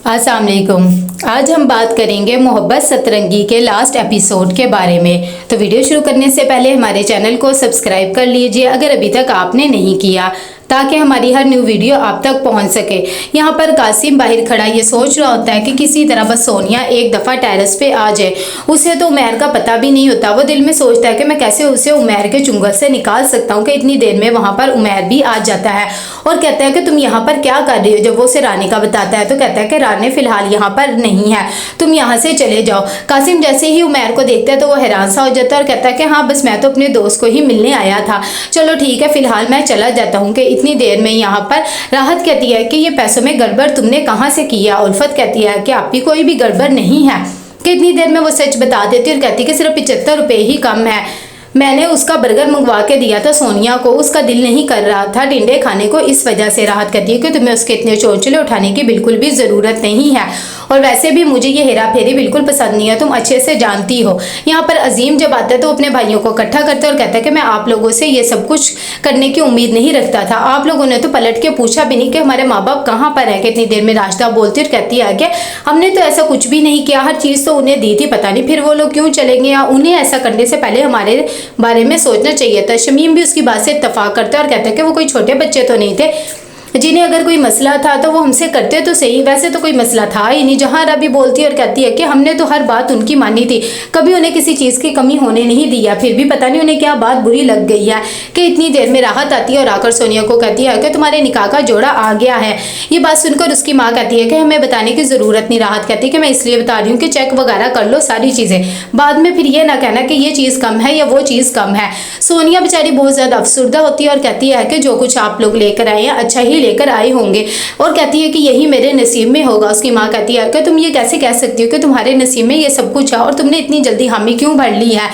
अस्सलाम वालेकुम। आज हम बात करेंगे मोहब्बत सतरंगी के लास्ट एपिसोड के बारे में। तो वीडियो शुरू करने से पहले हमारे चैनल को सब्सक्राइब कर लीजिए अगर अभी तक आपने नहीं किया, ताकि हमारी हर न्यू वीडियो आप तक पहुंच सके। यहाँ पर कासिम बाहर खड़ा ये सोच रहा होता है कि किसी तरह बस सोनिया एक दफ़ा टेरेस पे आ जाए। उसे तो उमैर का पता भी नहीं होता। वो दिल में सोचता है कि मैं कैसे उसे उमैर के चुंगल से निकाल सकता हूँ कि इतनी देर में वहाँ पर उमैर भी आ जाता है और कहता है कि तुम यहाँ पर क्या कर रही हो। जब वो उसे रानी का बताता है तो कहता है कि रानी फिलहाल यहाँ पर नहीं है, तुम यहाँ से चले जाओ। कासिम जैसे ही उमैर को देखता है तो वो हैरान सा हो जाता है और कहता है कि हाँ बस मैं तो अपने दोस्त को ही मिलने आया था, चलो ठीक है फिलहाल मैं चला जाता हूँ। कि इतनी देर में यहाँ पर राहत कहती है कि ये पैसों में गड़बड़ तुमने कहाँ से किया। उल्फत कहती है कि आप ही कोई भी गड़बड़ नहीं है। कि इतनी देर में वो सच बता देती है और कहती है कि सिर्फ 75 रुपये ही कम है। मैंने उसका बर्गर मंगवा के दिया था सोनिया को, उसका दिल नहीं कर रहा था टिंडे खाने को, इस वजह से। राहत कहती है कि तुम्हें उसके इतने चोंचले उठाने की बिल्कुल भी ज़रूरत नहीं है और वैसे भी मुझे ये हेरा फेरी बिल्कुल पसंद नहीं है, तुम अच्छे से जानती हो। यहाँ पर अजीम जब आता है तो अपने भाइयों को इकट्ठा करता है और कहता है कि मैं आप लोगों से ये सब कुछ करने की उम्मीद नहीं रखता था। आप लोगों ने तो पलट के पूछा भी नहीं कि हमारे माँ बाप कहाँ पर है। कि इतनी देर में राशिदा बोलती और कहती है कि हमने तो ऐसा कुछ भी नहीं किया, हर चीज़ तो उन्हें दी थी, पता नहीं फिर वो लोग क्यों चलेंगे, या उन्हें ऐसा करने से पहले हमारे बारे में सोचना चाहिए था। शमीम भी उसकी बात से इत्तफाक करता है और कहता है कि वो कोई छोटे बच्चे तो नहीं थे जिन्हें अगर कोई मसला था तो वो हमसे करते तो सही, वैसे तो कोई मसला था ही नहीं। जहाँ रबी बोलती है और कहती है कि हमने तो हर बात उनकी मानी थी, कभी उन्हें किसी चीज़ की कमी होने नहीं दिया, फिर भी पता नहीं उन्हें क्या बात बुरी लग गई है। कि इतनी देर में राहत आती है और आकर सोनिया को कहती है कि तुम्हारे निकाह का जोड़ा आ गया है। ये बात सुनकर उसकी माँ कहती है कि हमें बताने की ज़रूरत नहीं। राहत कहती है कि मैं इसलिए बता रही हूँ कि चेक वगैरह कर लो सारी चीज़ें, बाद में फिर ये ना कहना कि ये चीज़ कम है या वो चीज़ कम है। सोनिया बेचारी बहुत ज़्यादा अफसुर्दा होती है और कहती है कि जो कुछ आप लोग लेकर आए हैं अच्छा ही लेकर आए होंगे, और कहती है कि यही मेरे नसीब में होगा। उसकी माँ कहती है कि तुम ये कैसे कह सकती हो कि तुम्हारे नसीब में ये सब कुछ है और तुमने इतनी जल्दी हामी क्यों भर ली है।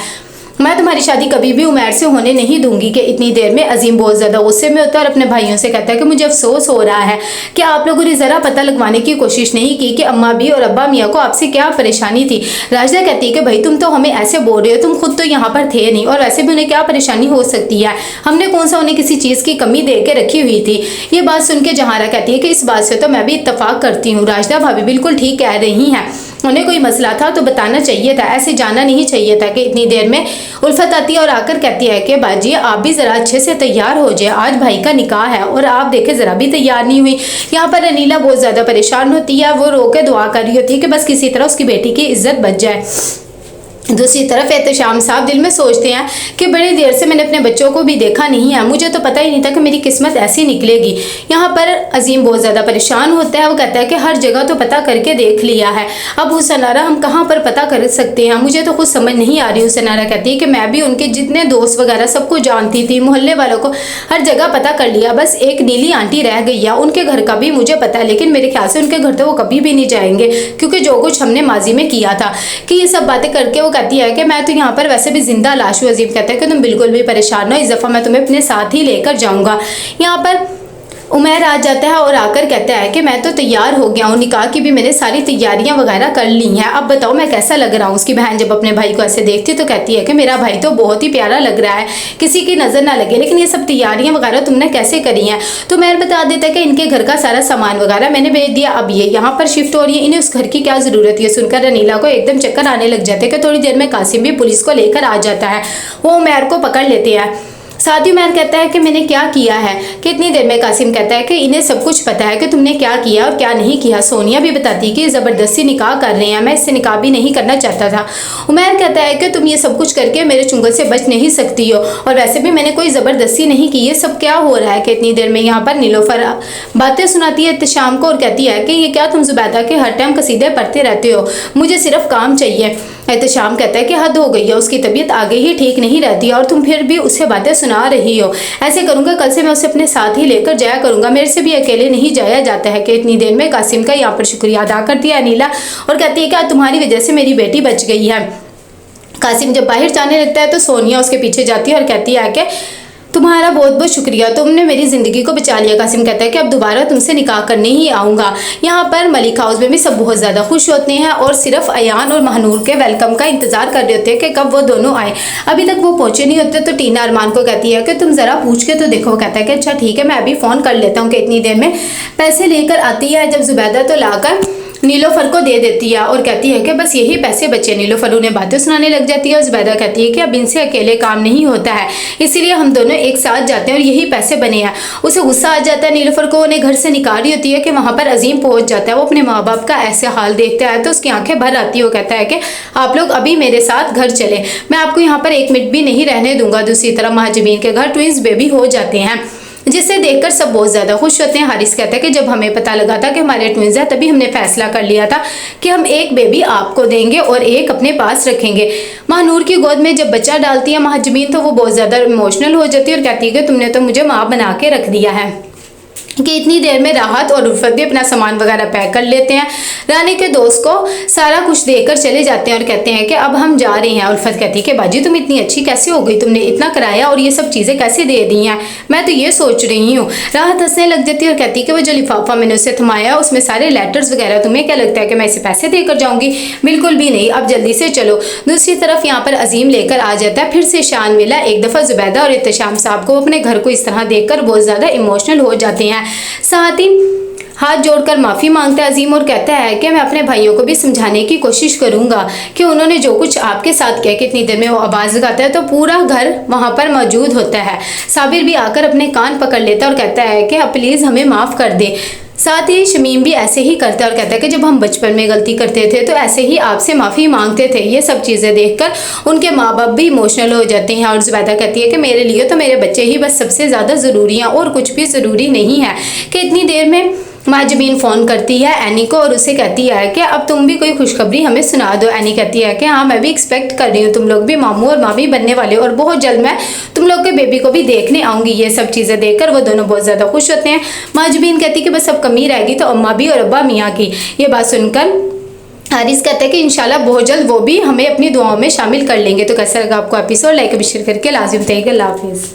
मैं तुम्हारी शादी कभी भी उमैर से होने नहीं दूंगी। कि इतनी देर में अजीम बहुत ज़्यादा गुस्से में होता है और अपने भाइयों से कहता है कि मुझे अफसोस हो रहा है कि आप लोगों ने ज़रा पता लगवाने की कोशिश नहीं की कि अम्मा भी और अब्बा मियाँ को आपसे क्या परेशानी थी। राशिदा कहती है कि भाई तुम तो हमें ऐसे बोल रहे हो, तुम खुद तो यहाँ पर थे नहीं और वैसे भी उन्हें क्या परेशानी हो सकती है, हमने कौन सा उन्हें किसी चीज़ की कमी दे के रखी हुई थी। ये बात सुन के जहारा कहती है कि इस बात से तो मैं भी इत्तफाक करती हूँ, राशिदा भाभी बिल्कुल ठीक कह रही हैं, उन्हें कोई मसला था तो बताना चाहिए था, ऐसे जाना नहीं चाहिए था। कि इतनी देर में उल्फत आती है और आकर कहती है कि बाजी आप भी ज़रा अच्छे से तैयार हो जाए, आज भाई का निकाह है और आप देखे ज़रा भी तैयार नहीं हुई। यहाँ पर अनीला बहुत ज़्यादा परेशान होती है, वो रो के दुआ कर रही होती है कि बस किसी तरह उसकी बेटी की इज्जत बच जाए। दूसरी तरफ एहतशाम साहब दिल में सोचते हैं कि बड़ी देर से मैंने अपने बच्चों को भी देखा नहीं है, मुझे तो पता ही नहीं था कि मेरी किस्मत ऐसी निकलेगी। यहाँ पर अजीम बहुत ज़्यादा परेशान होता है, वो कहता है कि हर जगह तो पता करके देख लिया है, अब हुसैनारा हम कहाँ पर पता कर सकते हैं, मुझे तो कुछ समझ नहीं आ रही। हुसैनारा कहती है कि मैं भी उनके जितने दोस्त वगैरह सबको जानती थी, मोहल्ले वालों को हर जगह पता कर लिया, बस एक नीली आंटी रह गई है, उनके घर का भी मुझे पता है, लेकिन मेरे ख्याल से उनके घर तो वो कभी भी नहीं जाएंगे क्योंकि जो कुछ हमने माजी में किया था। कि ये सब बातें करके वो कहती है कि मैं तो यहाँ पर वैसे भी जिंदा लाश हूँ। अजीम कहता है कि तुम बिल्कुल भी परेशान हो, इस दफ़ा मैं तुम्हें अपने साथ ही लेकर जाऊँगा। यहाँ पर उमैर आ जाता है और आकर कहता है कि मैं तो तैयार हो गया हूँ, निकाह की भी मैंने सारी तैयारियां वगैरह कर ली हैं, अब बताओ मैं कैसा लग रहा हूँ। उसकी बहन जब अपने भाई को ऐसे देखती तो कहती है कि मेरा भाई तो बहुत ही प्यारा लग रहा है, किसी की नज़र ना लगे, लेकिन ये सब तैयारियां वगैरह तुमने कैसे करी हैं। तो उमैर बता देता है कि इनके घर का सारा सामान वगैरह मैंने भेज दिया, अब ये यहाँ पर शिफ्ट हो रही है, इन्हें उस घर की क्या ज़रूरत है। सुनकर अनीला को एकदम चक्कर आने लग जाते हैं कि थोड़ी देर में कासिम भी पुलिस को लेकर आ जाता है, वो उमैर को पकड़ लेते हैं। साथ ही उमैर कहता है कि मैंने क्या किया है। कि इतनी देर में कासिम कहता है कि इन्हें सब कुछ पता है कि तुमने क्या किया और क्या नहीं किया। सोनिया भी बताती कि ज़बरदस्ती निकाह कर रहे हैं, मैं इससे निकाह भी नहीं करना चाहता था। उमैर कहता है कि तुम ये सब कुछ करके मेरे चुंगल से बच नहीं सकती हो और वैसे भी मैंने कोई ज़बरदस्ती नहीं की, ये सब क्या हो रहा है। कि इतनी देर में यहाँ पर नीलोफर बातें सुनाती है एहतशाम को और कहती है कि ये क्या तुम ज़ुबैदा के हर टाइम कसीदे पढ़ते रहते हो, मुझे सिर्फ काम चाहिए। एहतशाम कहता है कि हद हो गई है, उसकी तबीयत आगे ही ठीक नहीं रहती और तुम फिर भी उसे बातें सुना रही हो, ऐसे करूँगा कल से मैं उसे अपने साथ ही लेकर जाया करूँगा, मेरे से भी अकेले नहीं जाया जाता है। कि इतनी देर में कासिम का यहाँ पर शुक्रिया अदा करती है अनीला और कहती है कि तुम्हारी वजह से मेरी बेटी बच गई है। कासिम जब बाहर जाने लगता है तो सोनिया उसके पीछे जाती है और कहती है कि तुम्हारा बहुत बहुत शुक्रिया, तुमने मेरी ज़िंदगी को बचा लिया। कासिम कहता है कि अब दोबारा तुमसे निकाह करने ही आऊँगा। यहाँ पर मलिक हाउस में भी सब बहुत ज़्यादा खुश होते हैं और सिर्फ अयान और महनूर के वेलकम का इंतज़ार कर रहे होते हैं कि कब वो दोनों आए। अभी तक वो पहुँचे नहीं होते तो टीना अरमान को कहती है कि तुम ज़रा पूछ के तो देखो। कहता है कि अच्छा ठीक है मैं अभी फ़ोन कर लेता हूँ। कि इतनी देर में पैसे लेकर आती है जब ज़ुबैदा तो लाकर नीलोफर को दे देती है और कहती है कि बस यही पैसे बचे। नीलोफर उन्हें बातें सुनाने लग जाती है और ज़ुबैदा कहती है कि अब इनसे अकेले काम नहीं होता है, इसीलिए हम दोनों एक साथ जाते हैं और यही पैसे बने हैं। उसे गुस्सा आ जाता है नीलोफर को, उन्हें घर से निकाल रही होती है कि वहाँ पर अजीम पहुँच जाता है। वो अपने माँ बाप का ऐसे हाल देखता है तो उसकी आंखें भर आती है। वो कहता है कि आप लोग अभी मेरे साथ घर चले, मैं आपको यहाँ पर एक मिनट भी नहीं रहने दूंगा। दूसरी तरफ महाजबीन के घर ट्विंस बेबी हो जाते हैं, जिसे देखकर सब बहुत ज़्यादा खुश होते हैं। हारिस कहता है कि जब हमें पता लगा था कि हमारे ट्विंस हैं तभी हमने फैसला कर लिया था कि हम एक बेबी आपको देंगे और एक अपने पास रखेंगे। महानूर की गोद में जब बच्चा डालती है महाजबीन तो वो बहुत ज़्यादा इमोशनल हो जाती है और कहती है कि तुमने तो मुझे माँ बना के रख दिया है। कि इतनी देर में राहत और उल्फत भी अपना सामान वगैरह पैक कर लेते हैं। रानी के दोस्त को सारा कुछ देकर चले जाते हैं और कहते हैं कि अब हम जा रहे हैं। उल्फत कहती है कि बाजी तुम इतनी अच्छी कैसे हो गई, तुमने इतना कराया और ये सब चीज़ें कैसे दे दी हैं, मैं तो ये सोच रही हूँ। राहत हंसने लग जाती है और कहती है कि वो जो लिफाफा मैंने उससे थमाया उसमें सारे लेटर्स वगैरह, तुम्हें क्या लगता है कि मैं इसे पैसे देकर जाऊँगी? बिल्कुल भी नहीं, अब जल्दी से चलो। दूसरी तरफ यहाँ पर अजीम लेकर आ जाता है फिर से शान मिला। एक दफ़ा ज़ुबैदा और एहतशाम साहब को अपने घर को इस तरह देखकर बहुत ज़्यादा इमोशनल हो जाते हैं। साथ ही हाथ जोड़कर माफ़ी मांगता है अजीम और कहता है कि मैं अपने भाइयों को भी समझाने की कोशिश करूंगा कि उन्होंने जो कुछ आपके साथ किया। कि इतनी देर में वो आवाज़ लगाता है तो पूरा घर वहां पर मौजूद होता है। साबिर भी आकर अपने कान पकड़ लेता है और कहता है कि प्लीज़ हमें माफ़ कर दे। साथ ही शमीम भी ऐसे ही करता है और कहता है कि जब हम बचपन में गलती करते थे तो ऐसे ही आपसे माफ़ी मांगते थे। ये सब चीज़ें देखकर उनके माँ बाप भी इमोशनल हो जाते हैं और ज़ुबैदा कहती है कि मेरे लिए तो मेरे बच्चे ही बस सबसे ज़्यादा ज़रूरी हैं और कुछ भी ज़रूरी नहीं है। कि इतनी देर में महाजबीन फ़ोन करती है एनी को और उसे कहती है कि अब तुम भी कोई खुशखबरी हमें सुना दो। एनी कहती है कि हाँ मैं भी एक्सपेक्ट कर रही हूँ, तुम लोग भी मामू और मामी बनने वाले और बहुत जल्द मैं तुम लोग के बेबी को भी देखने आऊँगी। ये सब चीज़ें देखकर वो दोनों बहुत ज़्यादा खुश होते हैं। महाजबीन कहती है कि बस अब कमी रहेगी तो अम्मा भी और अब्बा मियाँ की। ये बात सुनकर हारिस कहता है कि इंशाल्लाह बहुत जल्द वो भी हमें अपनी दुआओं में शामिल कर लेंगे। तो कैसा लगा आपको एपिसोड? लाइक और शेयर करके लाजिम बताइएगा। अल्लाह हाफिज़।